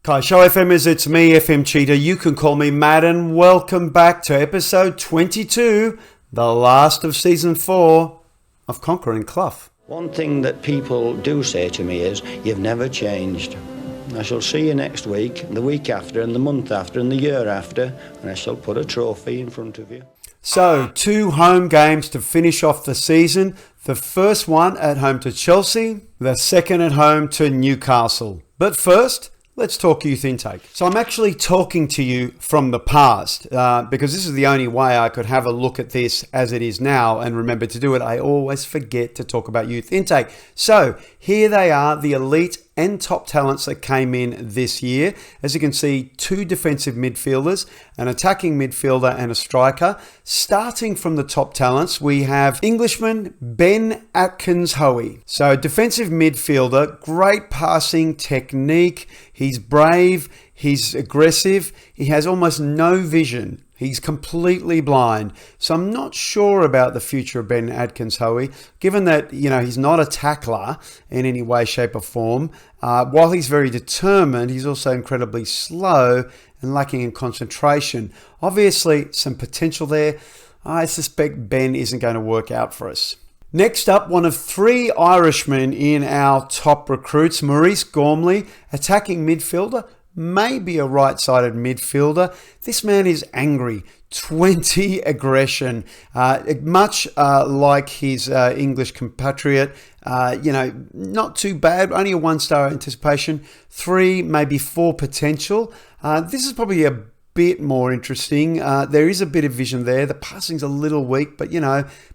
Ciao FMers, it's me, FM Cheetah. You can call me Matt, and welcome back to episode 22, the last of season 4 of Conquering Clough. One thing that people do say to me is, you've never changed. I shall see you next week, the week after, and the month after, and the year after, and I shall put a trophy in front of you. So, 2 home games to finish off the season. The first one at home to Chelsea, the second at home to Newcastle. But first, let's talk youth intake. So I'm actually talking to you from the past because this is the only way I could have a look at this as it is now and remember to do it. I always forget to talk about youth intake. So here they are, the elite and top talents that came in this year. As you can see, 2 defensive midfielders, an attacking midfielder and a striker. Starting from the top talents, we have Englishman Ben Atkins-Hoey. So defensive midfielder, great passing technique. He's brave, he's aggressive, he has almost no vision. He's completely blind. So I'm not sure about the future of Ben Atkins-Hoey, given that, he's not a tackler in any way, shape or form. While he's very determined, he's also incredibly slow and lacking in concentration. Obviously, some potential there. I suspect Ben isn't going to work out for us. Next up, one of 3 Irishmen in our top recruits, Maurice Gormley, attacking midfielder, maybe a right-sided midfielder. This man is angry, 20 aggression, much like his English compatriot. Not too bad, only a 1-star anticipation, 3, maybe 4 potential. This is probably a bit more interesting. There is a bit of vision there. The passing's a little weak, but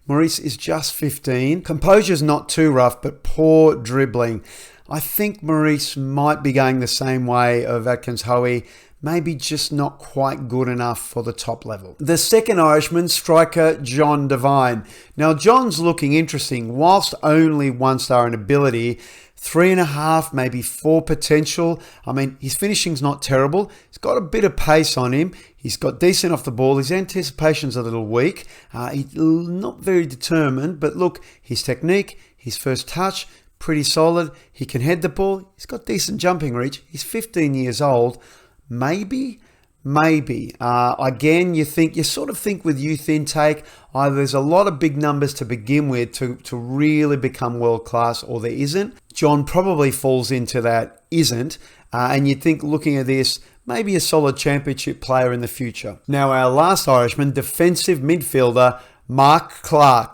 Maurice is just 15. Composure's not too rough, but poor dribbling. I think Maurice might be going the same way of Atkins-Hoey, maybe just not quite good enough for the top level. The second Irishman, striker John Devine. Now, John's looking interesting. Whilst only 1-star in ability, 3.5, maybe 4 potential. I mean, his finishing's not terrible. He's got a bit of pace on him. He's got decent off the ball. His anticipation's a little weak. He's not very determined, but look, his technique, his first touch, pretty solid. He can head the ball. He's got decent jumping reach. He's 15 years old. Maybe. Again, you sort of think with youth intake, either there's a lot of big numbers to begin with to really become world class, or there isn't. John probably falls into that isn't. And you'd think, looking at this, maybe a solid championship player in the future. Now, our last Irishman, defensive midfielder, Mark Clough,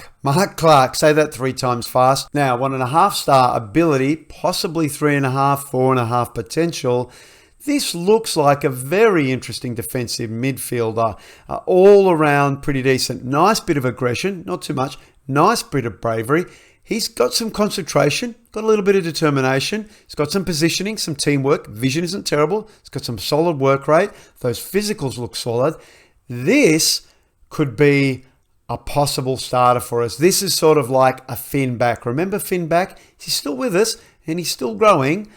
say that 3 times fast. Now, 1.5-star ability, possibly 3.5, 4.5 potential. This looks like a very interesting defensive midfielder. All around pretty decent. Nice bit of aggression, not too much. Nice bit of bravery. He's got some concentration, got a little bit of determination. He's got some positioning, some teamwork. Vision isn't terrible. He's got some solid work rate. Those physicals look solid. This could be a possible starter for us. This is sort of like a Finn back. Remember Finn back? He's still with us and he's still growing.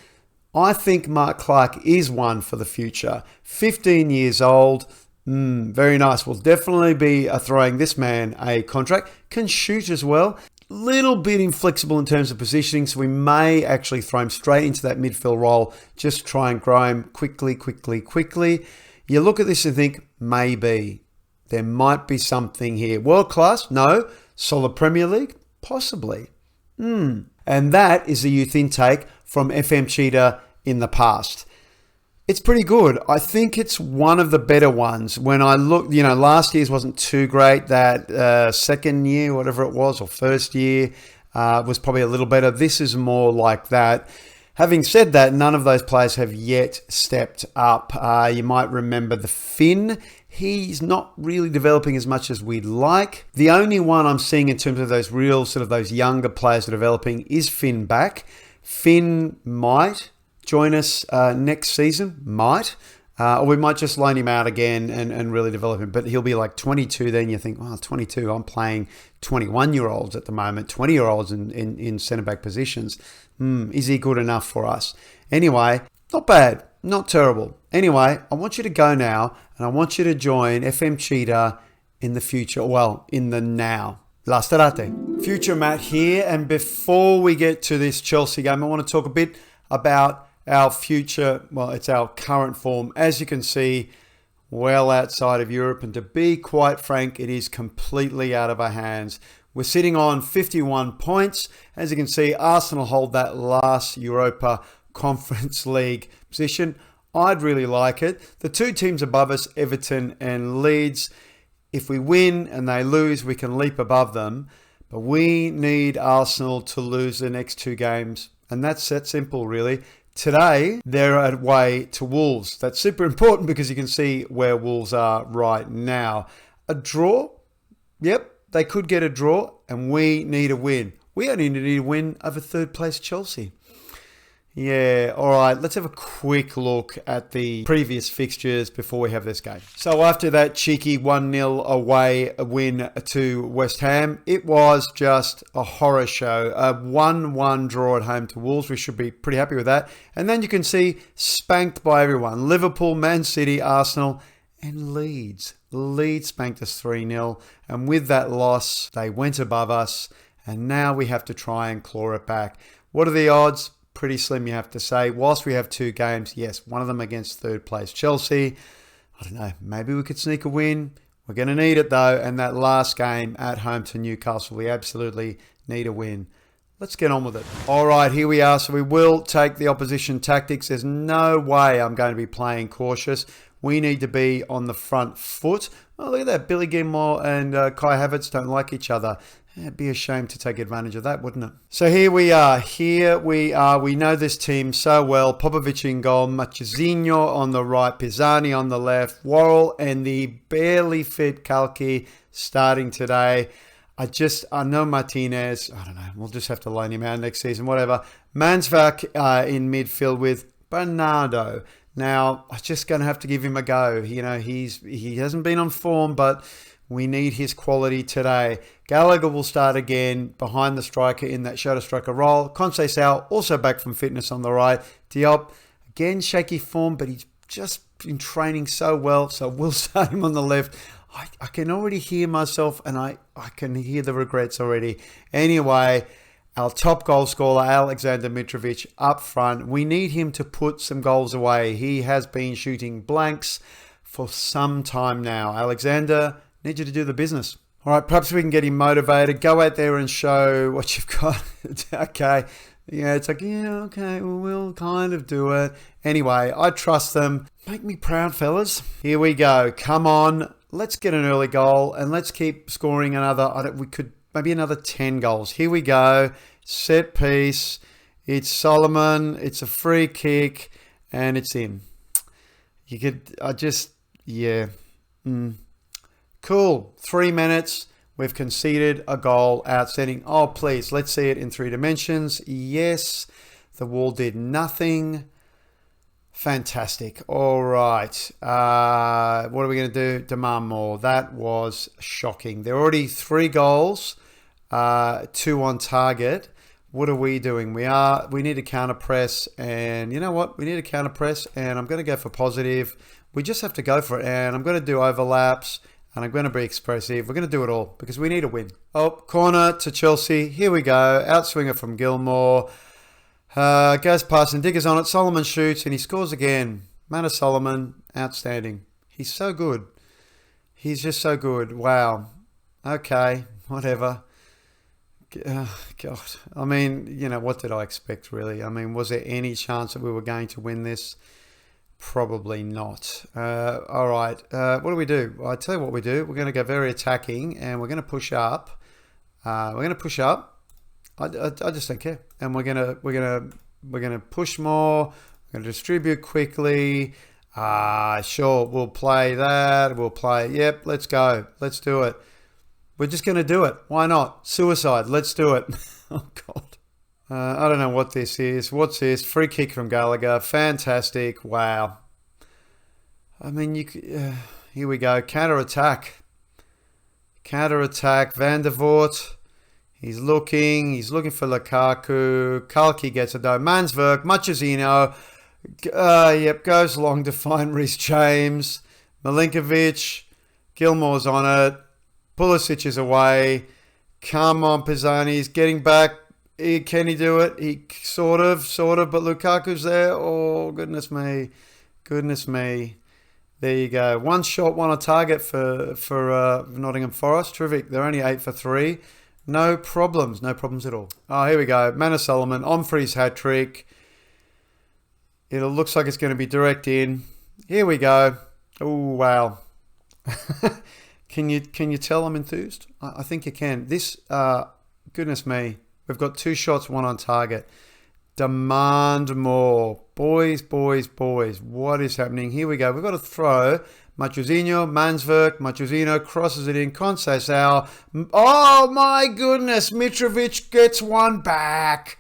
I think Mark Clough is one for the future. 15 years old. Very nice. We'll definitely be throwing this man a contract. Can shoot as well. Little bit inflexible in terms of positioning, so we may actually throw him straight into that midfield role. Just try and grow him quickly. You look at this and think, maybe there might be something here. World class? No. Solid Premier League? Possibly. And that is the youth intake from FM Cheetah in the past. It's pretty good. I think it's one of the better ones. When I look, last year's wasn't too great. That second year, whatever it was, or first year was probably a little better. This is more like that. Having said that, none of those players have yet stepped up. You might remember the Finn. He's not really developing as much as we'd like. The only one I'm seeing in terms of those real sort of those younger players developing is Finn back. Finn might join us next season, or we might just loan him out again and really develop him. But he'll be like 22 then. You think, 22, I'm playing 21-year-olds at the moment, 20-year-olds in centre-back positions. Is he good enough for us? Anyway, not bad, not terrible. Anyway, I want you to go now, and I want you to join FM Cheetah in the future, in the now. La Starate. Future Matt here, and before we get to this Chelsea game, I want to talk a bit about Our future, well, it's our current form, as you can see, well outside of Europe. And to be quite frank, it is completely out of our hands. We're sitting on 51 points. As you can see, Arsenal hold that last Europa Conference League position. I'd really like it. The two teams above us, Everton and Leeds, if we win and they lose, we can leap above them. But we need Arsenal to lose the next two games. And that's that simple, really. Today, they're away to Wolves. That's super important because you can see where Wolves are right now. A draw? Yep, they could get a draw, and we need a win. We only need a win over third place Chelsea. Yeah, all right, let's have a quick look at the previous fixtures before we have this game. So after that cheeky 1-0 away win to West Ham, it was just a horror show. A 1-1 draw at home to Wolves. We should be pretty happy with that. And then you can see spanked by everyone. Liverpool, Man City, Arsenal, and Leeds. Leeds spanked us 3-0. And with that loss, they went above us. And now we have to try and claw it back. What are the odds? Pretty slim, you have to say. Whilst we have two games, yes, one of them against third place Chelsea. I don't know, maybe we could sneak a win. We're going to need it though. And that last game at home to Newcastle, we absolutely need a win. Let's get on with it. All right, here we are. So we will take the opposition tactics. There's no way I'm going to be playing cautious. We need to be on the front foot. Oh, look at that. Billy Gilmore and Kai Havertz don't like each other. It'd be a shame to take advantage of that, wouldn't it? So here we are. We know this team so well. Popovic in goal, Machazinho on the right, Pisani on the left, Worrell and the barely fit Cloughie starting today. Arno Martinez, I don't know, we'll just have to loan him out next season, whatever. Mansvak in midfield with Bernardo. Now, I'm just going to have to give him a go. You know, he hasn't been on form, but we need his quality today. Gallagher will start again behind the striker in that shadow striker role. Conceição also back from fitness on the right. Diop, again, shaky form, but he's just been training so well. So we'll start him on the left. I can already hear myself and I can hear the regrets already. Anyway, our top goal scorer, Alexander Mitrovic, up front. We need him to put some goals away. He has been shooting blanks for some time now. Alexander, need you to do the business. All right, perhaps we can get him motivated. Go out there and show what you've got. Okay. Yeah, it's like, yeah, okay, well, we'll kind of do it. Anyway, I trust them. Make me proud, fellas. Here we go. Come on. Let's get an early goal and let's keep scoring maybe another 10 goals. Here we go. Set piece. It's Solomon. It's a free kick and it's in. Cool. 3 minutes. We've conceded a goal. Outstanding. Oh, please. Let's see it in 3 dimensions. Yes. The wall did nothing. Fantastic. All right. What are we going to do? Demand more. That was shocking. There are already 3 goals, 2 on target. What are we doing? We need a counter press, and you know what? We need a counter press, and I'm going to go for positive. We just have to go for it, and I'm going to do overlaps. And I'm going to be expressive. We're going to do it all because we need a win. Oh, corner to Chelsea. Here we go. Outswinger from Gilmore. Goes past and Digger's on it. Solomon shoots and he scores again. Manor Solomon, outstanding. He's so good. He's just so good. Wow. Okay, whatever. God. I mean, you know, what did I expect really? I mean, was there any chance that we were going to win this? Probably not. All right. What do we do? I tell you what we do. We're going to go very attacking, and we're going to push up. I just don't care, and we're gonna push more. We're going to distribute quickly. Sure. We'll play that. We'll play. Yep. Let's go. Let's do it. We're just going to do it. Why not? Suicide. Let's do it. Oh God. I don't know what this is. What's this? Free kick from Gallagher. Fantastic. Wow. I mean, here we go. Counter-attack. Counter-attack. Van der Voort. He's looking for Lukaku. Cloughie gets it though. Mansvak. Machazinho. Goes long to find Reece James. Milinkovic. Gilmore's on it. Pulisic is away. Come on, Pisani's getting back. Can he do it? He sort of, but Lukaku's there. Oh, goodness me. There you go. One shot, one on target for Nottingham Forest. Terrific. They're only 8 for 3. No problems at all. Oh, here we go. Manor Solomon on for his hat trick. It looks like it's going to be direct in. Here we go. Oh, wow. Can you tell I'm enthused? I think you can. This, goodness me, we've got 2 shots, 1 on target. Demand more. Boys. What is happening? Here we go. We've got a throw. Machuzinho, Mansverk, Machuzino crosses it in. Conceição. Oh my goodness. Mitrovic gets one back.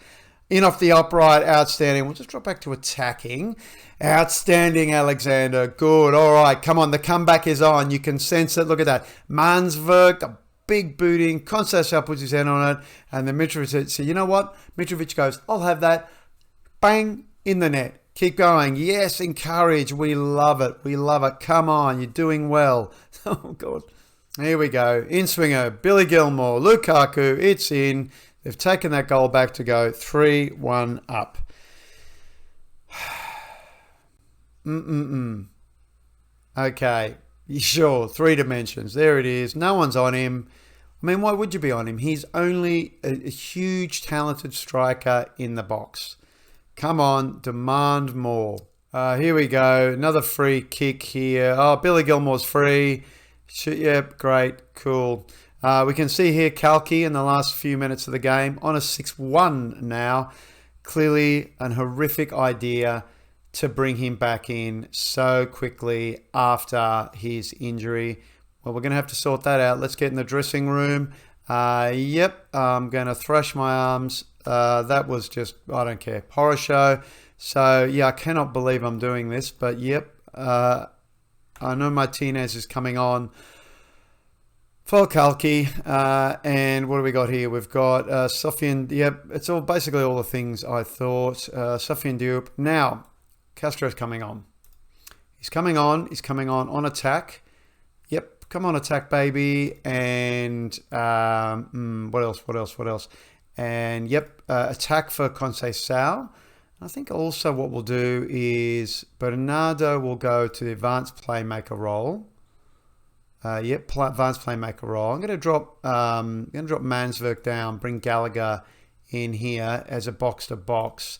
In off the upright. Outstanding. We'll just drop back to attacking. Outstanding, Alexander. Good. All right. Come on. The comeback is on. You can sense it. Look at that. Mansverk, the big booting. Conceição puts his hand on it. And then Mitrovic says, you know what? Mitrovic goes, I'll have that. Bang. In the net. Keep going. Yes, encourage. We love it. Come on. You're doing well. Oh, God. Here we go. In swinger. Billy Gilmore. Lukaku. It's in. They've taken that goal back to go 3-1 up. Okay. Sure. 3 dimensions. There it is. No one's on him. I mean, why would you be on him? He's only a huge, talented striker in the box. Come on, demand more. Here we go. Another free kick here. Oh, Billy Gilmore's free. Yep, great. Cool. We can see here Cloughie in the last few minutes of the game on a 6-1 now. Clearly an horrific idea to bring him back in so quickly after his injury. Well, we're going to have to sort that out. Let's get in the dressing room. Yep, I'm going to thrash my arms. That was just, I don't care, horror show. So, yeah, I cannot believe I'm doing this. But, yep, Arno Martinez is coming on for Cloughie. And what do we got here? We've got Sofiane. Yep, it's all basically all the things I thought. Sofiane Diop. Now, Castro's coming on. He's coming on attack. Yep, come on, attack, baby. And what else? And yep, attack for Conceição. I think also what we'll do is Bernardo will go to the advanced playmaker role. Advanced playmaker role. I'm going to drop Mansverk down, bring Gallagher in here as a box to box.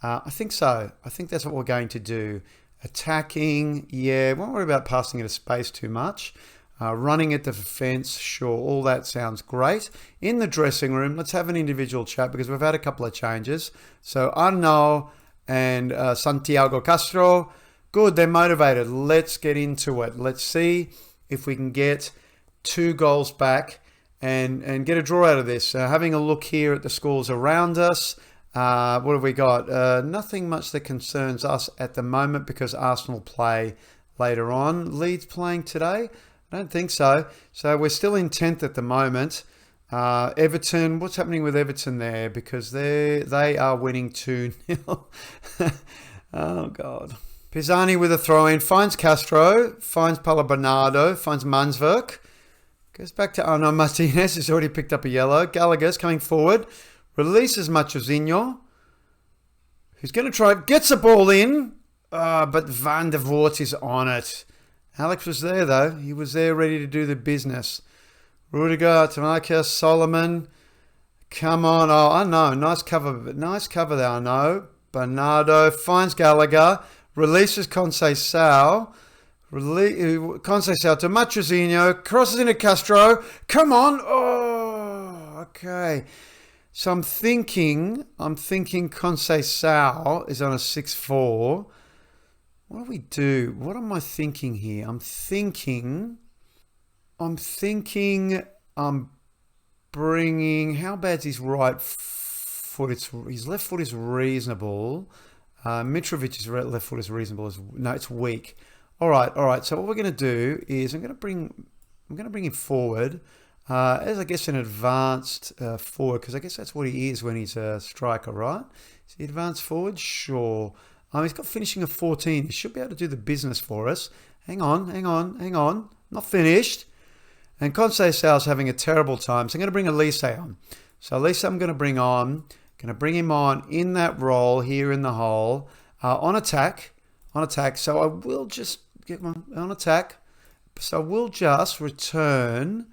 I think so. I think that's what we're going to do. Attacking, yeah, won't worry about passing into space too much. Running at the defense, sure, all that sounds great. In the dressing room, let's have an individual chat because we've had a couple of changes. So Arno and Santiago Castro, good, they're motivated. Let's get into it. Let's see if we can get 2 goals back and get a draw out of this. Having a look here at the scores around us, what have we got? Nothing much that concerns us at the moment because Arsenal play later on. Leeds playing today? I don't think so. So we're still in 10th at the moment. Everton, what's happening with Everton there? Because they are winning 2-0. Oh, God. Pisani with a throw-in. Finds Castro. Finds Paulo Bernardo. Finds Mansverk. Goes back to Arno Martinez. He's already picked up a yellow. Gallagher's coming forward. Releases Machuzinho. Who's going to try. Gets the ball in. But Van der Voort is on it. Alex was there, though. He was there ready to do the business. Rudiger, Tanaka, Solomon. Come on. Oh, I know. Nice cover there, I know. Bernardo finds Gallagher. Releases Conceição. Conceição to Machuzinho. Crosses into Castro. Come on. Oh, okay. So I'm thinking Conceição is on a 6-4. What do we do? What am I thinking here? I'm thinking I'm bringing, how bad's his right foot? His left foot is reasonable. Mitrovic's left foot is reasonable. No, it's weak. All right. So what we're going to do is I'm going to bring him forward as I guess an advanced forward, because I guess that's what he is when he's a striker, right? Is he advanced forward? Sure. He's got finishing of 14. He should be able to do the business for us. Hang on. Not finished. And Conceição's having a terrible time. So I'm going to bring Elise on. So at least I'm going to bring him on in that role here in the hole on attack. So I will just get my on attack. So we'll just return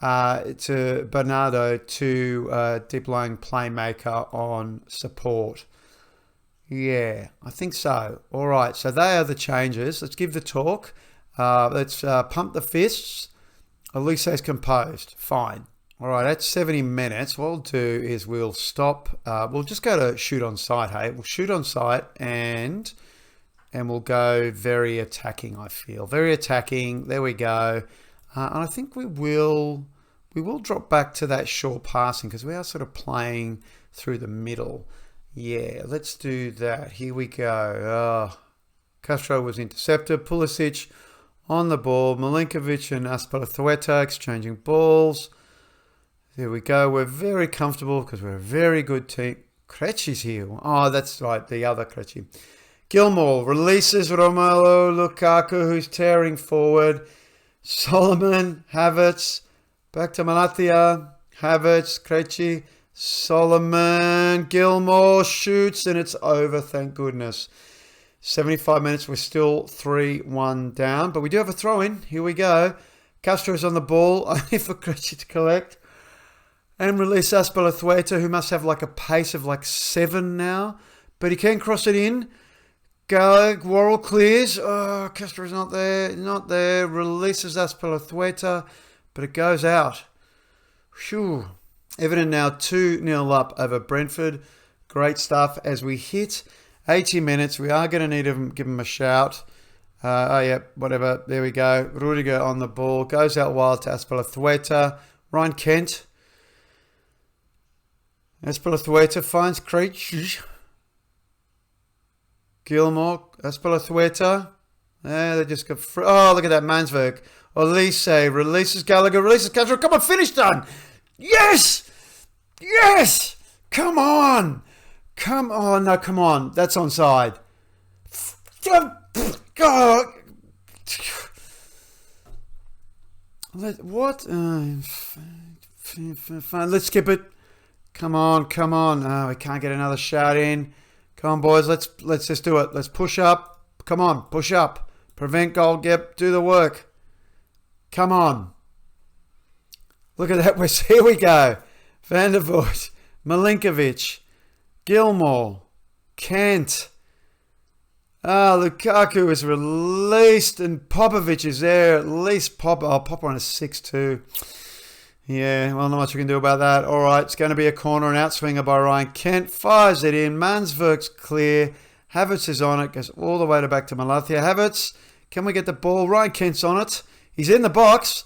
to Bernardo to deep lying playmaker on support. Yeah, I think so. All right, so they are the changes. Let's give the talk. Let's pump the fists. Elise's composed. Fine. All right, that's 70 minutes. What we'll do is we'll stop. We'll just go to shoot on sight, hey? We'll shoot on sight and we'll go very attacking, I feel. Very attacking. There we go. And I think we will drop back to that short passing because we are sort of playing through the middle. Yeah, let's do that. Here we go. Castro was intercepted. Pulisic on the ball. Milinkovic and Azpilicueta exchanging balls. There we go. We're very comfortable because we're a very good team. Krejci's here. Oh, that's right. The other Krejci. Gilmour releases Romelu Lukaku, who's tearing forward. Solomon, Havertz, back to Malathia. Havertz, Krejci. Solomon, Gilmour shoots and it's over, thank goodness. 75 minutes, we're still 3-1 down, but we do have a throw in. Here we go. Castro's on the ball, only for Krejci to collect. And release Azpilicueta, who must have like a pace of like 7 now, but he can cross it in. Go, Worrell clears. Oh, Castro's not there. Releases Azpilicueta, but it goes out. Phew. Everton now 2-0 up over Brentford. Great stuff as we hit 80 minutes. We are going to need to give him a shout. Whatever. There we go. Rudiger on the ball. Goes out wild to Azpilicueta. Ryan Kent. Azpilicueta finds Krejci. Gilmour. Azpilicueta. They just got... Oh, look at that. Mansverk. Olise releases Gallagher. Releases Castro. Come on, finish done. Yes! Yes! Come on! Come on. No, come on. That's onside. God. What? Fine. Let's skip it. Come on. Oh, we can't get another shout in. Come on, boys. Let's just do it. Let's push up. Come on. Push up. Prevent goal. Yep. Do the work. Come on. Look at that. Here we go. Van der Voort, Milinkovic, Gilmour, Kent. Lukaku is released and Popovic is there. At least Popper on a 6-2. Yeah, well, not much we can do about that. All right, it's going to be a corner and outswinger by Ryan Kent. Fires it in. Mansverk's clear. Havertz is on it. Goes all the way back to Malathia. Havertz, can we get the ball? Ryan Kent's on it. He's in the box.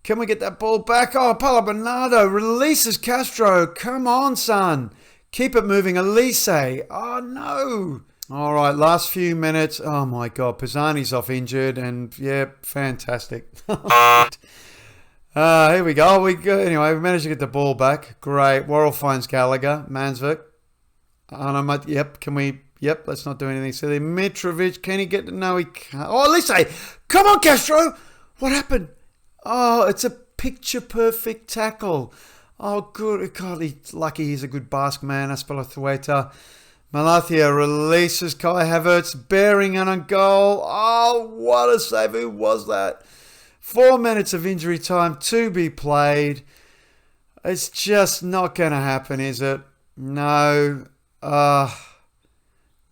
Can we get that ball back? Oh, Paulo Bernardo releases Castro. Come on, son. Keep it moving. Elise. Oh, no. All right, last few minutes. Oh, my God. Pisani's off injured. And, yeah, fantastic. Here we go. Anyway, we managed to get the ball back. Great. Worrell finds Gallagher. Mansverk. Yep, let's not do anything silly. Mitrovic, can he get... No, he can't. Oh, Elise. Come on, Castro. What happened? Oh, it's a picture-perfect tackle. Oh, good. God, he's lucky he's a good basque man. Azpilicueta. Malathia releases Kai Havertz, bearing on goal. Oh, what a save. Who was that? 4 minutes of injury time to be played. It's just not going to happen, is it? No.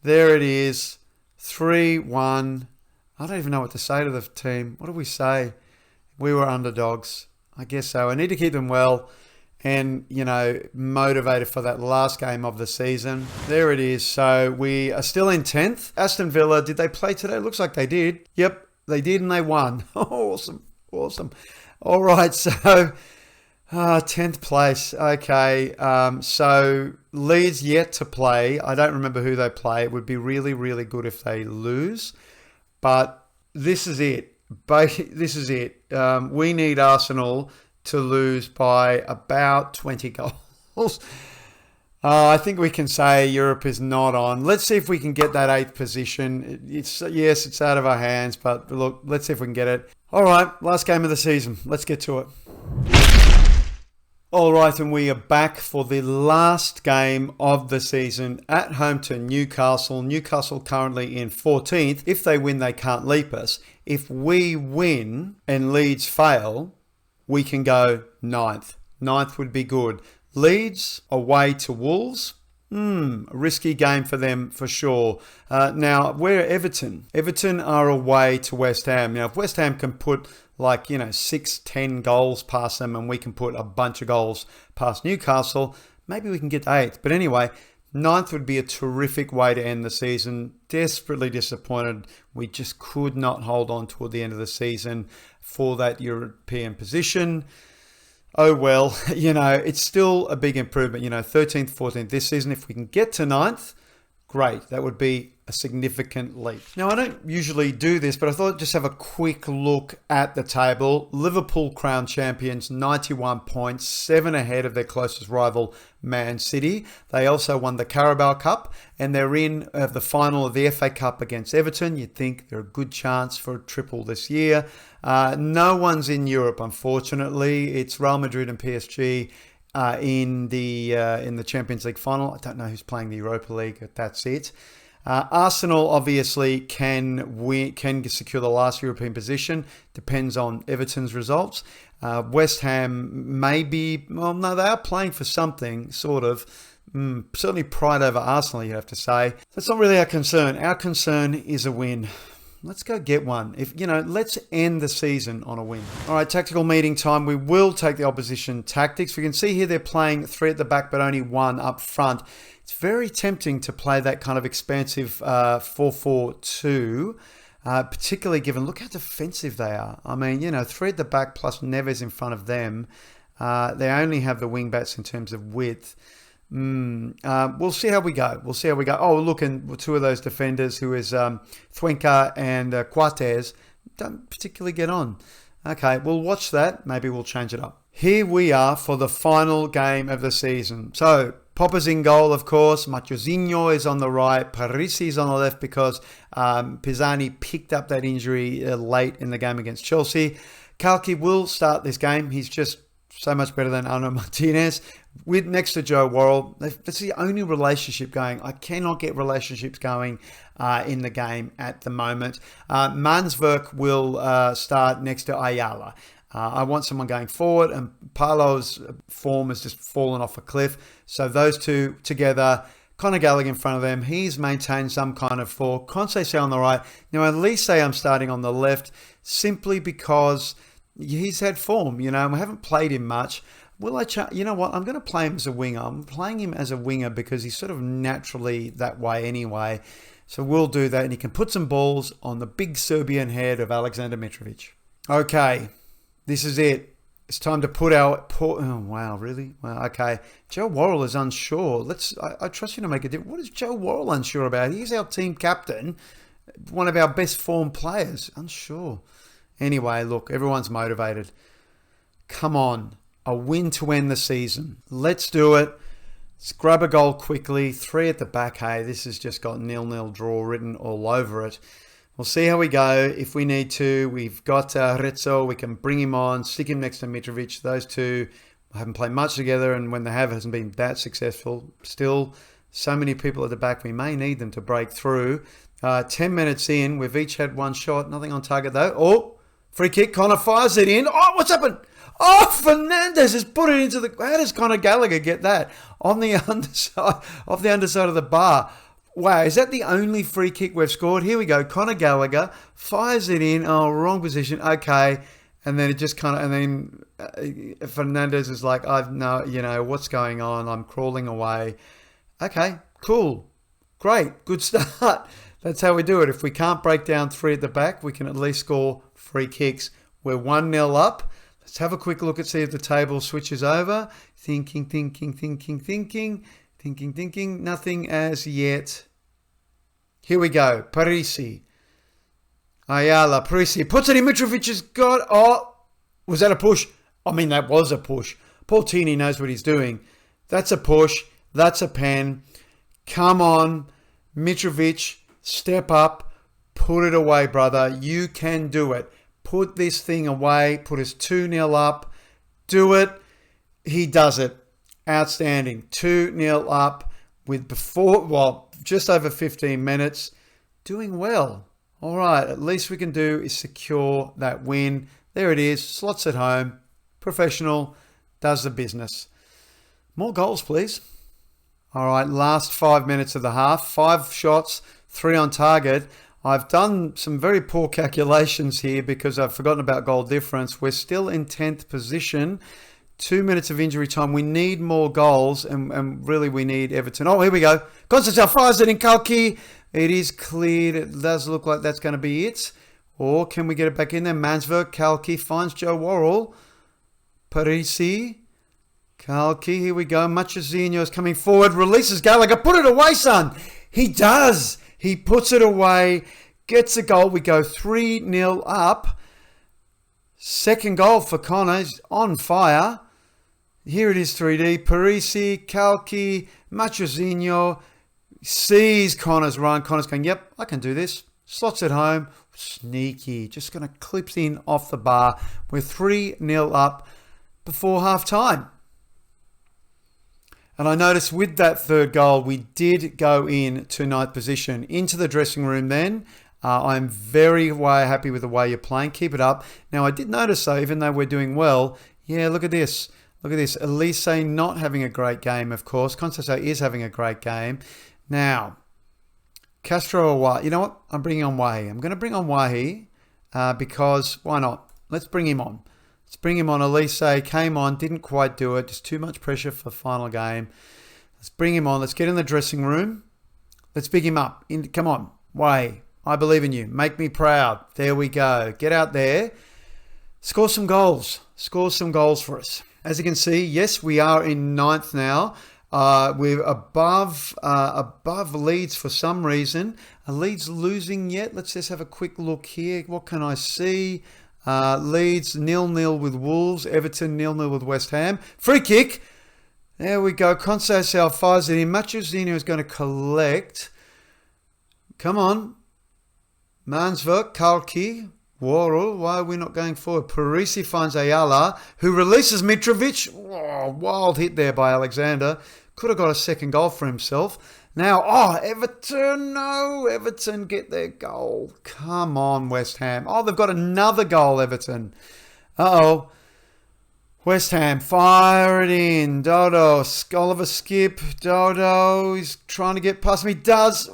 There it is. 3-1. I don't even know what to say to the team. What do we say? We were underdogs. I guess so. I need to keep them well and, motivated for that last game of the season. There it is. So we are still in 10th. Aston Villa, did they play today? Looks like they did. Yep, they did and they won. Awesome. All right, so 10th place. Okay, so Leeds yet to play. I don't remember who they play. It would be really, really good if they lose. But this is it. We need Arsenal to lose by about 20 goals. I think we can say Europe is not on. Let's see if we can get that 8th position. It's out of our hands, but look, let's see if we can get it. All right, last game of the season. Let's get to it. All right, and we are back for the last game of the season at home to Newcastle. Newcastle currently in 14th. If they win, they can't leap us. If we win and Leeds fail, we can go 9th. 9th would be good. Leeds away to Wolves. A risky game for them for sure. Now, we're Everton. Everton are away to West Ham. Now, if West Ham can put 6-10 goals past them and we can put a bunch of goals past Newcastle, maybe we can get 8th. But anyway, 9th would be a terrific way to end the season. Desperately disappointed. We just could not hold on toward the end of the season for that European position. Oh well, it's still a big improvement. 13th, 14th this season. If we can get to 9th, great. That would be a significant leap. Now, I don't usually do this, but I thought I'd just have a quick look at the table. Liverpool crowned champions, 91 points, 7 ahead of their closest rival, Man City. They also won the Carabao Cup, and they're in the final of the FA Cup against Everton. You'd think they're a good chance for a triple this year. No one's in Europe, unfortunately. It's Real Madrid and PSG in the Champions League final. I don't know who's playing the Europa League, but that's it. Arsenal obviously can secure the last European position. Depends on Everton's results. West Ham maybe, well, no, they are playing for something, sort of. Certainly pride over Arsenal, you have to say. That's not really our concern. Our concern is a win. Let's go get one. Let's end the season on a win. All right, tactical meeting time. We will take the opposition tactics. We can see here they're playing 3 at the back, but only 1 up front. It's very tempting to play that kind of expansive 4-4-2, particularly given, look how defensive they are. I mean, 3 at the back plus Neves in front of them. They only have the wing backs in terms of width. We'll see how we go. Oh, look, and 2 of those defenders, who is Cuenca and Coates, don't particularly get on. Okay, we'll watch that. Maybe we'll change it up. Here we are for the final game of the season. So, Popper's in goal, of course. Machozinho is on the right. Parisi is on the left because Pisani picked up that injury late in the game against Chelsea. Cloughie will start this game. He's just so much better than Arno Martinez. Next to Joe Worrell, that's the only relationship going. I cannot get relationships going in the game at the moment. Mansverk will start next to Ayala. I want someone going forward, and Paulo's form has just fallen off a cliff. So those two together, Conor Gallagher in front of them. He's maintained some kind of form. Conceição on the right. Now, at least say I'm starting on the left simply because he's had form. We haven't played him much. You know what? I'm going to play him as a winger. I'm playing him as a winger because he's sort of naturally that way anyway. So we'll do that, and he can put some balls on the big Serbian head of Alexander Mitrovic. Okay, this is it. It's time to put our... Oh, wow, really? Wow, okay. Joe Worrell is unsure. I trust you to make a difference. What is Joe Worrell unsure about? He's our team captain, one of our best formed players. Unsure. Anyway, look, everyone's motivated. Come on. A win to end the season. Let's do it. Let's grab a goal quickly. 3 at the back. Hey, this has just got 0-0 draw written all over it. We'll see how we go. If we need to, we've got Rezzo. We can bring him on, stick him next to Mitrovic. Those two haven't played much together, and when they have, it hasn't been that successful. Still, so many people at the back. We may need them to break through. 10 minutes in, we've each had 1 shot. Nothing on target, though. Oh, free kick. Connor fires it in. Oh, what's happened? Oh, Fernandez has put it into the... How does Conor Gallagher get that? On the underside, off the underside of the bar. Wow, is that the only free kick we've scored? Here we go. Conor Gallagher fires it in. Oh, wrong position. Okay. And then it just kind of... And then Fernandez is like, what's going on? I'm crawling away. Okay, cool. Great. Good start. That's how we do it. If we can't break down 3 at the back, we can at least score free kicks. We're 1-0 up. Let's have a quick look and see if the table switches over. Thinking. Nothing as yet. Here we go. Parisi. Ayala. Parisi. Puts it in. Mitrovic has got... Oh, was that a push? I mean, that was a push. Paul Tini knows what he's doing. That's a push. That's a pen. Come on. Mitrovic, step up. Put it away, brother. You can do it. Put this thing away. Put us 2-0 up. Do it. He does it. Outstanding. 2-0 up with just over 15 minutes. Doing well. All right, at least we can do is secure that win. There it is. Slots at home. Professional. Does the business. More goals, please. All right, last 5 minutes of the half. 5 shots, 3 on target. I've done some very poor calculations here because I've forgotten about goal difference. We're still in 10th position. 2 minutes of injury time. We need more goals, and really we need Everton. Oh, here we go. Conceição fires it in Cloughie. It is cleared. It does look like that's going to be it. Or can we get it back in there? Mansverk, Cloughie finds Joe Worrell. Parisi. Cloughie, here we go. Machazinho is coming forward. Releases Gallagher. Put it away, son. He does. He puts it away. Gets a goal. We go 3-0 up. Second goal for Connor. He's on fire. Here it is, 3D. Parisi, Cloughie, Machazinho sees Connor's run. Connor's going, yep, I can do this. Slots at home. Sneaky. Just going to clip in off the bar. We're 3-0 up before half time. And I noticed with that third goal, we did go in to ninth position. Into the dressing room then. I'm very happy with the way you're playing. Keep it up. Now, I did notice, though, even though we're doing well, yeah, look at this. Look at this. Elise not having a great game, of course. Conceição is having a great game. Now, Castro or Wahi. You know what? I'm bringing on Wahi. I'm going to bring on Wahi because why not? Let's bring him on. Let's bring him on. Elise came on, didn't quite do it. Just too much pressure for the final game. Let's bring him on. Let's get in the dressing room. Let's big him up. Come on, Wahi. I believe in you. Make me proud. There we go. Get out there. Score some goals. Score some goals for us. As you can see, yes, we are in ninth now. We're above Leeds for some reason. Are Leeds losing yet? Let's just have a quick look here. What can I see? Leeds 0-0 with Wolves. Everton 0-0 with West Ham. Free kick. There we go. Conceição fires it in. Machazinho is going to collect. Come on. Mansverk, Cloughie, Worrell. Why are we not going forward? Parisi finds Ayala, who releases Mitrovic. Oh, wild hit there by Alexander. Could have got a second goal for himself. Now, Everton. No, Everton get their goal. Come on, West Ham. Oh, they've got another goal, Everton. Uh-oh. West Ham, fire it in. Dodo, Oliver skip. Dodo, he's trying to get past me. Does.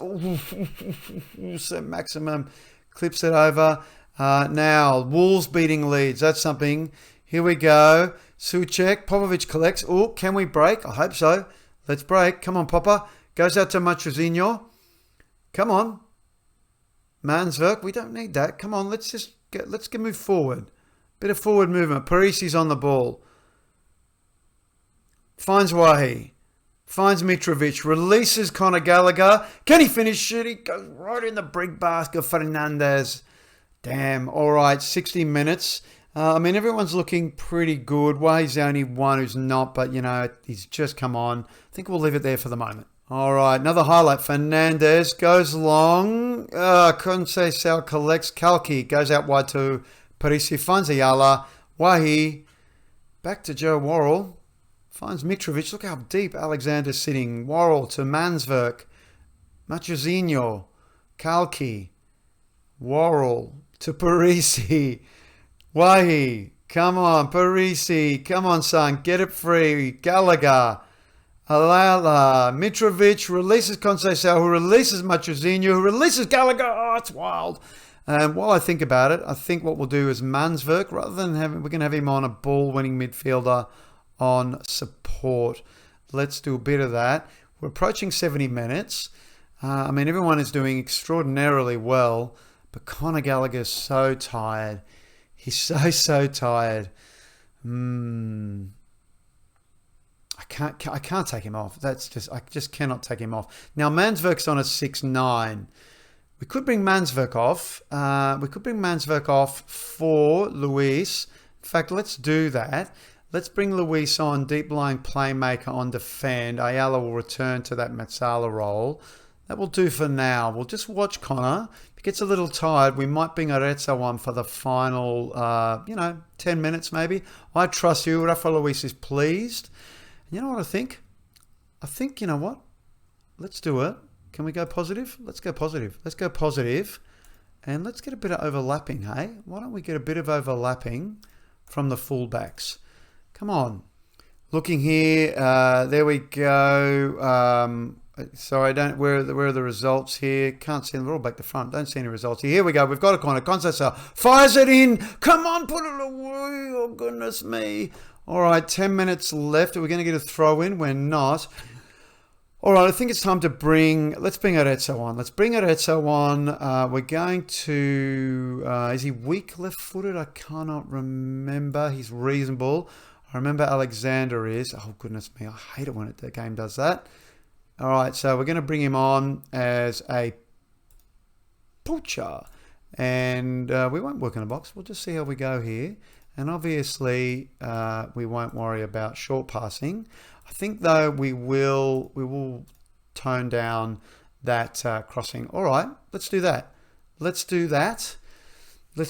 So Maximum clips it over. Now, Wolves beating Leeds. That's something. Here we go. Suchek, Popovic collects. Oh, can we break? I hope so. Let's break. Come on, Popper. Goes out to Machazinho. Come on. Mansverk, we don't need that. Come on, let's move forward. Bit of forward movement. Parisi's on the ball. Finds Wahi. Finds Mitrovic. Releases Conor Gallagher. Can he finish it? He goes right in the brig basket. Fernandez. Damn. All right, 60 minutes. Everyone's looking pretty good. Wahi's the only one who's not, but, he's just come on. I think we'll leave it there for the moment. All right, another highlight. Fernandez goes long. Conceição collects. Cloughie goes out wide to Parisi. Finds Ayala. Wahi. Back to Joe Worrell. Finds Mitrovic. Look how deep Alexander's sitting. Worrell to Mansverk. Machazinho. Cloughie. Worrell to Parisi. Wahi. Come on, Parisi. Come on, son. Get it free. Gallagher. Alala, Mitrovic releases Conceição, who releases Machazinho, who releases Gallagher. Oh, it's wild. And while I think about it, I think what we'll do is Mansverk, rather than we can have him on a ball-winning midfielder on support. Let's do a bit of that. We're approaching 70 minutes. Everyone is doing extraordinarily well, but Conor Gallagher's so tired. He's so tired. I can't take him off. I just cannot take him off. Now Mansverk's on a 6-9. We could bring Mansverk off. For Luis. In fact, let's do that. Let's bring Luis on, deep lying playmaker on defend. Ayala will return to that Matsala role. That will do for now. We'll just watch Connor. If he gets a little tired, we might bring Arezzo on for the final, 10 minutes maybe. I trust you. Rafa Luis is pleased. And you know what I think? You know what? Let's do it. Can we go positive? Let's go positive. And let's get a bit of overlapping, hey? Why don't we get a bit of overlapping from the fullbacks? Come on. Looking here. There we go. Sorry, where are the results here? Can't see them. They're all back to front. Don't see any results here. Here we go. We've got a corner. Conceição fires it in. Come on, put it away. Oh, goodness me. All right, 10 minutes left. Are we going to get a throw in? We're not. All right, I think it's time to let's bring Arezzo on. We're going to, is he weak left-footed? I cannot remember. He's reasonable. I remember Alexander is. Oh, goodness me. I hate it when the game does that. All right, so we're going to bring him on as a poacher. And we won't work in a box. We'll just see how we go here. And obviously, we won't worry about short passing. I think, though, we will tone down that crossing. All right, let's do that. Let's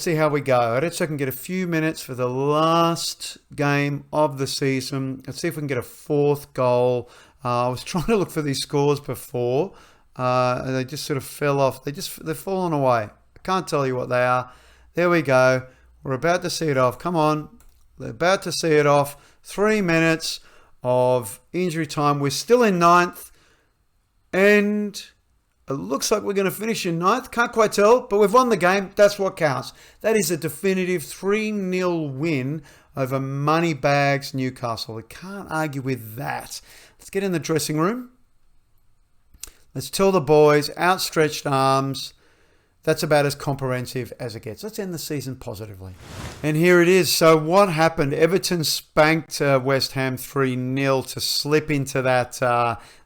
see how we go. Arezzo can get a few minutes for the last game of the season. Let's see if we can get a fourth goal. I was trying to look for these scores before, and they just sort of fell off. They've fallen away. I can't tell you what they are. There we go. We're about to see it off. Come on. They're about to see it off. 3 minutes of injury time. We're still in ninth, and it looks like we're going to finish in ninth. Can't quite tell, but we've won the game. That's what counts. That is a definitive 3-0 win over Moneybags Newcastle. We can't argue with that. Let's get in the dressing room. Let's tell the boys, outstretched arms. That's about as comprehensive as it gets. Let's end the season positively. And here it is. So what happened? Everton spanked West Ham 3-0 to slip into that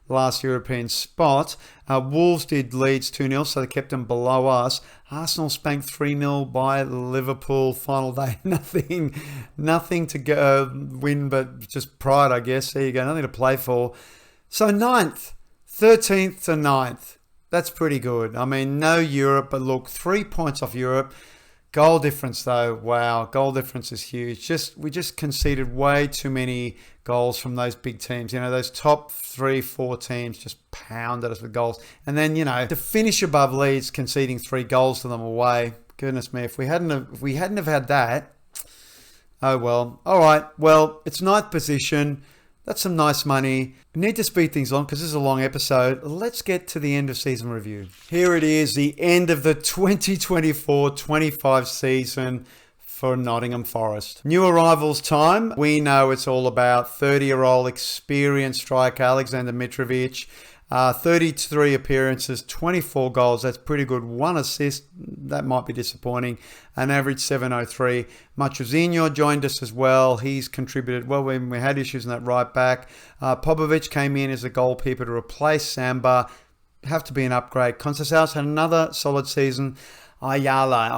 last European spot. Wolves did Leeds 2-0, so they kept them below us. Arsenal spanked 3-0 by Liverpool. Final day, nothing to go win, but just pride, I guess. There you go, nothing to play for. So 9th, 13th to 9th. That's pretty good. I mean, no Europe, but look, 3 points off Europe. Goal difference, though, wow, goal difference is huge. We just conceded way too many goals from those big teams. You know, those top 3-4 teams just pounded us with goals. And then, to finish above Leeds, conceding 3 goals to them away. Goodness me, if we hadn't have had that, oh well. All right, well, it's 9th position. That's some nice money. We need to speed things on because this is a long episode. Let's get to the end of season review. Here it is, the end of the 2024-25 season for Nottingham Forest. New arrivals time. We know it's all about 30-year-old experienced striker Alexander Mitrovic. 33 appearances, 24 goals. That's pretty good. 1 assist. That might be disappointing. An average 7.03. Machuzinho joined us as well. He's contributed well when we had issues in that right back. Popovic came in as a goalkeeper to replace Samba. Have to be an upgrade. Conceição had another solid season. Ayala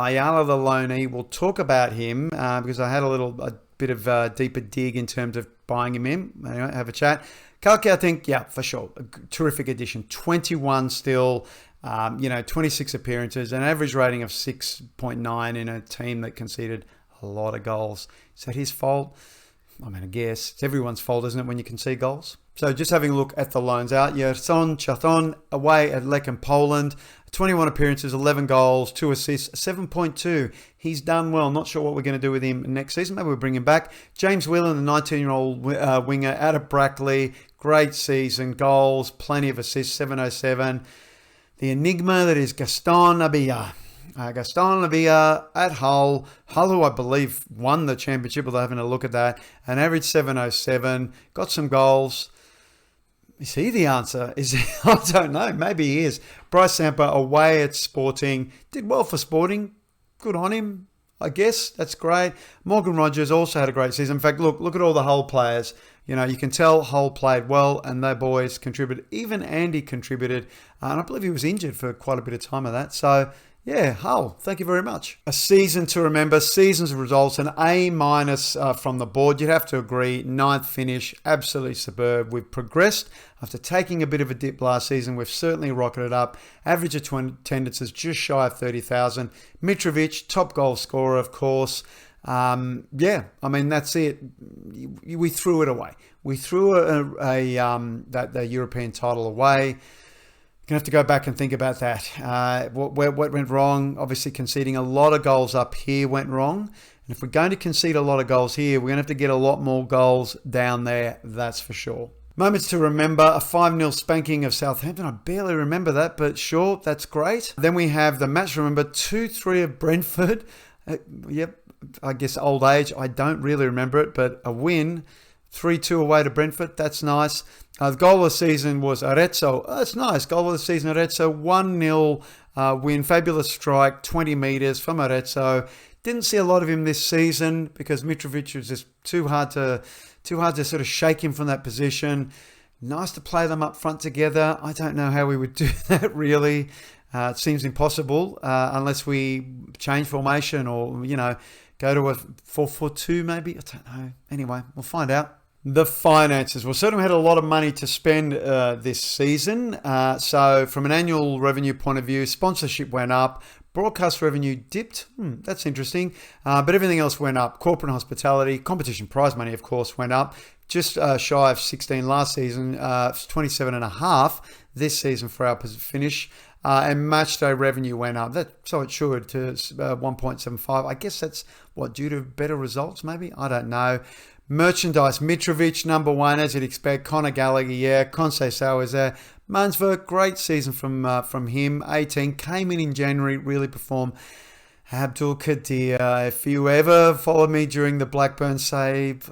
the loanee. We'll talk about him because I had a bit of deeper dig in terms of buying him in. Anyway, have a chat. Cloughie, I think, yeah, for sure. A terrific addition. 21 still, 26 appearances, an average rating of 6.9 in a team that conceded a lot of goals. Is that his fault? I mean, I guess it's everyone's fault, isn't it, when you concede goals? So just having a look at the loans out. Yerson Chathon away at Lech in Poland. 21 appearances, 11 goals, 2 assists, 7.2. He's done well. Not sure what we're going to do with him next season. Maybe we'll bring him back. James Whelan, the 19-year-old winger out of Brackley. Great season. Goals, plenty of assists, 707. The enigma that is Gaston Abia. Gaston Abia at Hull. Hull, who I believe won the championship, although having a look at that. An average 707. Got some goals. Is he the answer? I don't know. Maybe he is. Bryce Samper away at Sporting. Did well for Sporting. Good on him, I guess. That's great. Morgan Rogers also had a great season. In fact, look at all the Hull players. You can tell Hull played well and their boys contributed. Even Andy contributed. And I believe he was injured for quite a bit of time of that. So, Yeah, Hull, thank you very much. A season to remember, seasons of results, an A- from the board. You'd have to agree, 9th finish, absolutely superb. We've progressed after taking a bit of a dip last season. We've certainly rocketed up. Average attendances just shy of 30,000. Mitrovic, top goal scorer, of course. That's it. We threw it away. We threw the European title away. Going to have to go back and think about that. What went wrong? Obviously, conceding a lot of goals up here went wrong. And if we're going to concede a lot of goals here, we're going to have to get a lot more goals down there, that's for sure. Moments to remember, a 5-0 spanking of Southampton. I barely remember that, but sure, that's great. Then we have the match, remember, 2-3 of Brentford. I guess old age. I don't really remember it, but a win. 3-2 away to Brentford. That's nice. The goal of the season was Arezzo. Oh, that's nice. Goal of the season, Arezzo. 1-0 win. Fabulous strike. 20 metres from Arezzo. Didn't see a lot of him this season because Mitrovic was just too hard to sort of shake him from that position. Nice to play them up front together. I don't know how we would do that really. It seems impossible unless we change formation or, go to a 4-4-2 maybe. I don't know. Anyway, we'll find out. The finances. Well, certainly had a lot of money to spend this season. So from an annual revenue point of view, sponsorship went up. Broadcast revenue dipped. That's interesting. But everything else went up. Corporate hospitality, competition prize money, of course, went up. Just shy of 16 last season, 27.5 this season for our finish. And match day revenue went up. So it should to 1.75. I guess that's due to better results, maybe? I don't know. Merchandise, Mitrovic, number 1, as you'd expect. Conor Gallagher, yeah. Conceição is there. Mansverk, great season from him. 18, came in January, really performed. Abdul Qadir, if you ever followed me during the Blackburn save,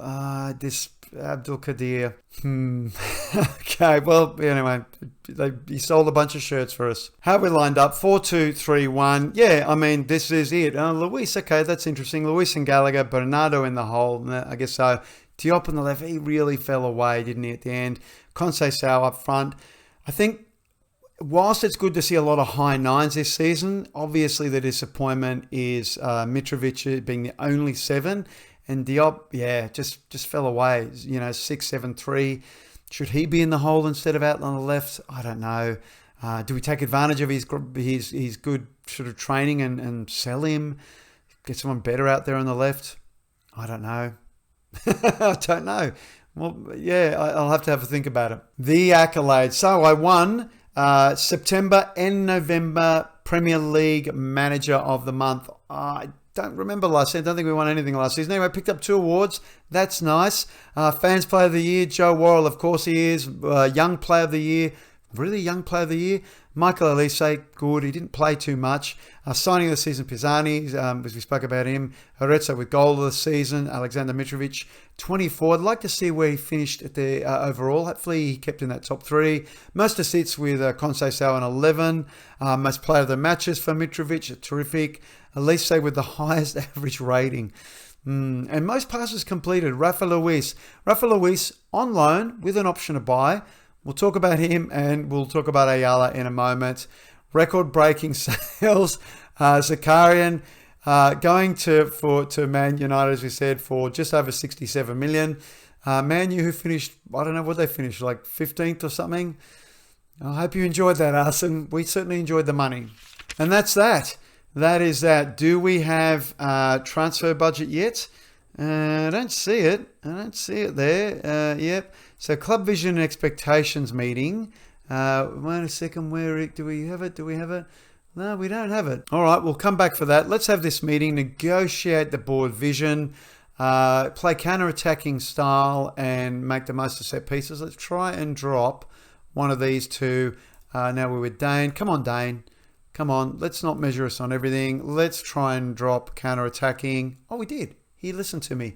this Abdul Qadir. Okay, well, anyway, he sold a bunch of shirts for us. How we lined up? 4-2-3-1. Yeah, this is it. Luis, okay, that's interesting. Luis and Gallagher, Bernardo in the hole. I guess so. Diop on the left, he really fell away, didn't he, at the end? Conceição up front. I think whilst it's good to see a lot of high 9s this season, obviously the disappointment is Mitrovic being the only 7. And Diop, just fell away. 6-7-3. Should he be in the hole instead of out on the left? I don't know. Do we take advantage of his good sort of training and sell him? Get someone better out there on the left? I don't know. I don't know. Well, yeah, I'll have to have a think about it. The accolades. So I won September and November Premier League Manager of the Month. I don't remember last season. I don't think we won anything last season. Anyway, picked up 2 awards. That's nice. Fans Player of the Year, Joe Worrell, of course he is. Young Player of the Year, really young Player of the Year. Michael Elise, good. He didn't play too much. Signing of the season, Pisani, as we spoke about him. Arezzo with goal of the season. Alexander Mitrovic, 24. I'd like to see where he finished at the overall. Hopefully he kept in that top 3. Most assists with Conceição and 11. Most player of the matches for Mitrovic, terrific. Elise with the highest average rating. And most passes completed. Rafa Luis. Rafa Luis on loan with an option to buy. We'll talk about him and we'll talk about Ayala in a moment. Record-breaking sales. Zakarian going to Man United, as we said, for just over 67 million. Man U, who finished, I don't know what they finished, like 15th or something. I hope you enjoyed that, Arsene. We certainly enjoyed the money. And that's that. That is that. Do we have transfer budget yet? I don't see it. I don't see it there. Yep. So Club Vision and Expectations meeting. Wait a second. Where do we have it? Do we have it? No, we don't have it. All right, we'll come back for that. Let's have this meeting, negotiate the board vision, play counter-attacking style, and make the most of set pieces. Let's try and drop one of these 2. Now we're with Dane. Come on, Dane. Come on. Let's not measure us on everything. Let's try and drop counter-attacking. Oh, we did. He listened to me.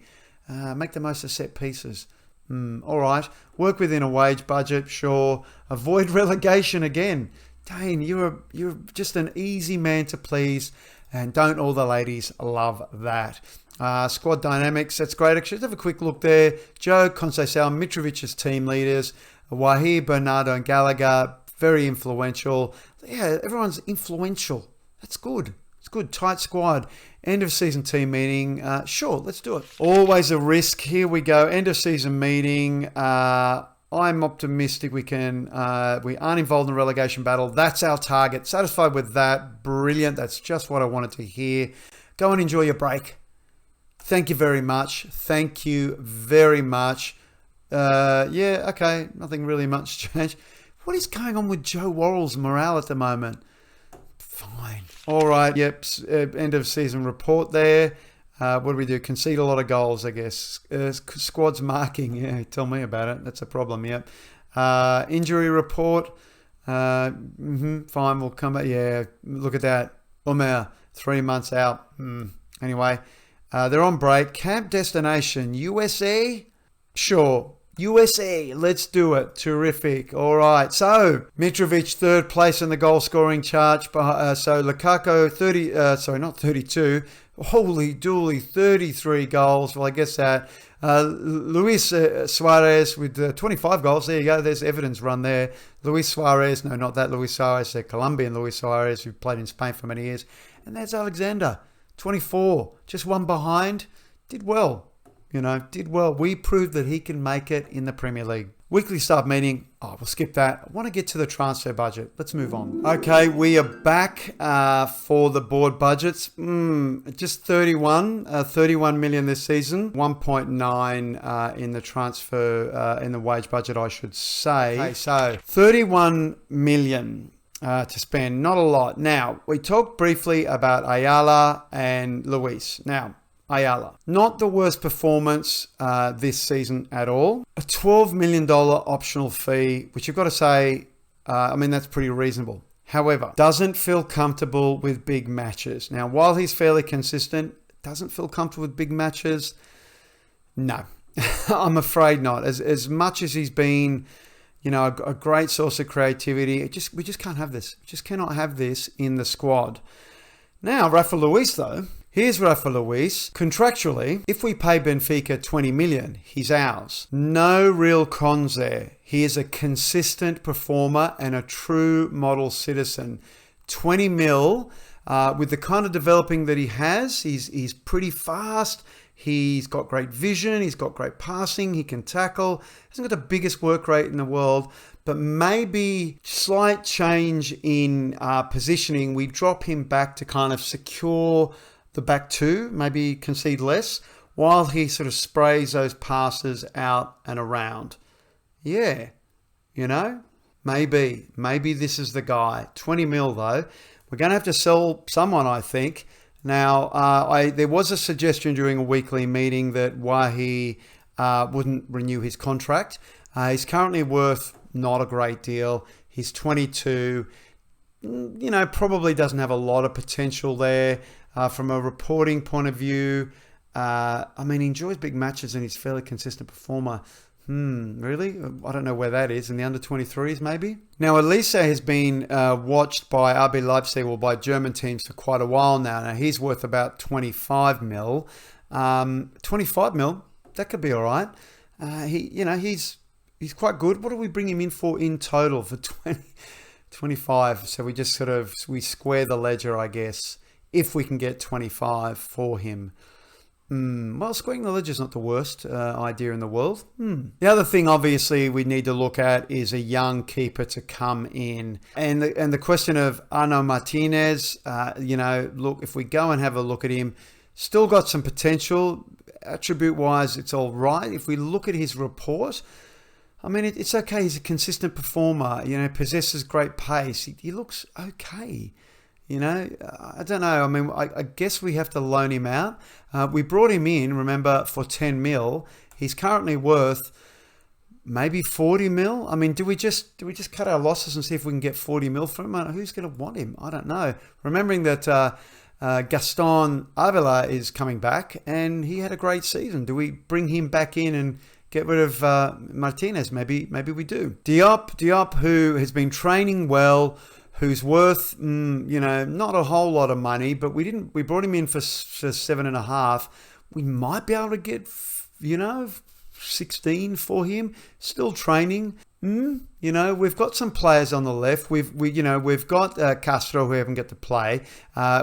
Make the most of set pieces. All right. Work within a wage budget, sure. Avoid relegation again. Dane, you're just an easy man to please, and don't all the ladies love that? Squad dynamics, that's great. Actually, let's have a quick look there. Joe, Conceição, Mitrovic as team leaders. Wahir, Bernardo and Gallagher, very influential. Yeah, everyone's influential. That's good. It's good. Tight squad. End of season team meeting. Sure, let's do it. Always a risk. Here we go. End of season meeting. I'm optimistic we aren't involved in a relegation battle. That's our target. Satisfied with that. Brilliant. That's just what I wanted to hear. Go and enjoy your break. Thank you very much. Thank you very much. Okay. Nothing really much changed. What is going on with Joe Worrell's morale at the moment? Fine. All right. Yep. End of season report there. What do we do? Concede a lot of goals, I guess. Squad's marking. Yeah, tell me about it. That's a problem. Yep. Injury report. Fine. We'll come back. Yeah. Look at that. Umer, 3 months out. Anyway, they're on break. Camp destination, USA? Sure. USA, let's do it. Terrific. All right. So, Mitrovic, third place in the goal scoring chart. So, Lukaku, not 32. Holy dooly, 33 goals. Well, I guess that. Luis Suarez with 25 goals. There you go. There's Everton's run there. Luis Suarez. No, not that Luis Suarez. The Colombian Luis Suarez, who played in Spain for many years. And there's Alexander, 24. Just one behind. Did well. Did well. We proved that he can make it in the Premier League. Weekly staff meeting. We'll skip that. I want to get to the transfer budget. Let's move on. Okay, we are back for the board budgets. Just 31 million this season. 1.9 in the transfer, in the wage budget, I should say. Okay, so 31 million. To spend. Not a lot. Now, we talked briefly about Ayala and Luis. Now, Ayala, not the worst performance this season at all. A $12 million optional fee, which you've got to say, that's pretty reasonable. However, doesn't feel comfortable with big matches. Now, while he's fairly consistent, doesn't feel comfortable with big matches. No, I'm afraid not. As much as he's been, a great source of creativity, we just can't have this. We just cannot have this in the squad. Now, Rafa Luis, though. Here's Rafa Luis. Contractually, if we pay Benfica 20 million, he's ours. No real cons there. He is a consistent performer and a true model citizen. 20 mil, with the kind of developing that he has, he's pretty fast. He's got great vision. He's got great passing. He can tackle. Hasn't got the biggest work rate in the world, but maybe slight change in positioning. We drop him back to kind of secure the back two, maybe concede less, while he sort of sprays those passes out and around. Yeah, maybe this is the guy. 20 mil though. We're going to have to sell someone, I think. Now, there was a suggestion during a weekly meeting that Wahi wouldn't renew his contract. He's currently worth not a great deal. He's 22. Probably doesn't have a lot of potential there. From a reporting point of view, he enjoys big matches and he's a fairly consistent performer. Really? I don't know where that is. In the under-23s, maybe? Now, Elise has been watched by RB Leipzig or by German teams for quite a while now. Now, he's worth about 25 mil. 25 mil, that could be all right. He's quite good. What do we bring him in for in total for 25? So we just we square the ledger, I guess, if we can get 25 for him. Well, squaring the ledger is not the worst idea in the world. The other thing, obviously, we need to look at is a young keeper to come in. And the question of Arno Martinez, look, if we go and have a look at him, still got some potential. Attribute-wise, it's all right. If we look at his report, it's okay. He's a consistent performer, possesses great pace. He looks okay. I don't know. I guess we have to loan him out. We brought him in, remember, for 10 mil. He's currently worth maybe 40 mil. Do we just cut our losses and see if we can get 40 mil from him? Who's going to want him? I don't know. Remembering that Gaston Avila is coming back and he had a great season. Do we bring him back in and get rid of Martinez? Maybe we do. Diop, who has been training well, who's worth, not a whole lot of money, but we brought him in for 7.5. We might be able to get, 16 for him. Still training. We've got some players on the left. We've got Castro, who haven't got to play.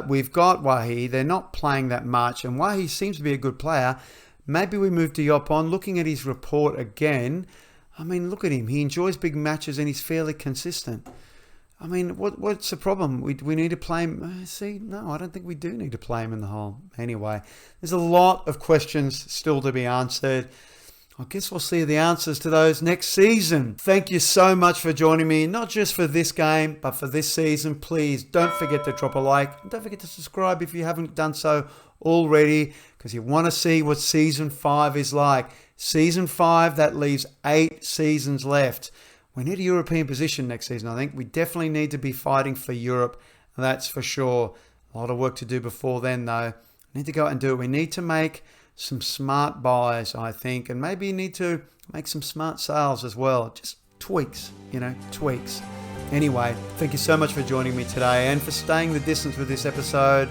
We've got Wahi. They're not playing that much, and Wahi seems to be a good player. Maybe we move Diop on. Looking at his report again, I mean, look at him. He enjoys big matches and he's fairly consistent. I mean, what's the problem? We need to play him. No, I don't think we do need to play him in the hole. Anyway, there's a lot of questions still to be answered. I guess we'll see the answers to those next season. Thank you so much for joining me, not just for this game, but for this season. Please don't forget to drop a like. And don't forget to subscribe if you haven't done so already, because you want to see what Season 5 is like. Season 5, that leaves 8 seasons left. We need a European position next season, I think. We definitely need to be fighting for Europe, that's for sure. A lot of work to do before then, though. We need to go out and do it. We need to make some smart buys, I think, and maybe you need to make some smart sales as well. Just tweaks, tweaks. Anyway, thank you so much for joining me today and for staying the distance with this episode.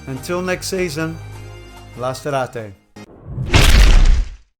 Until next season, la starate.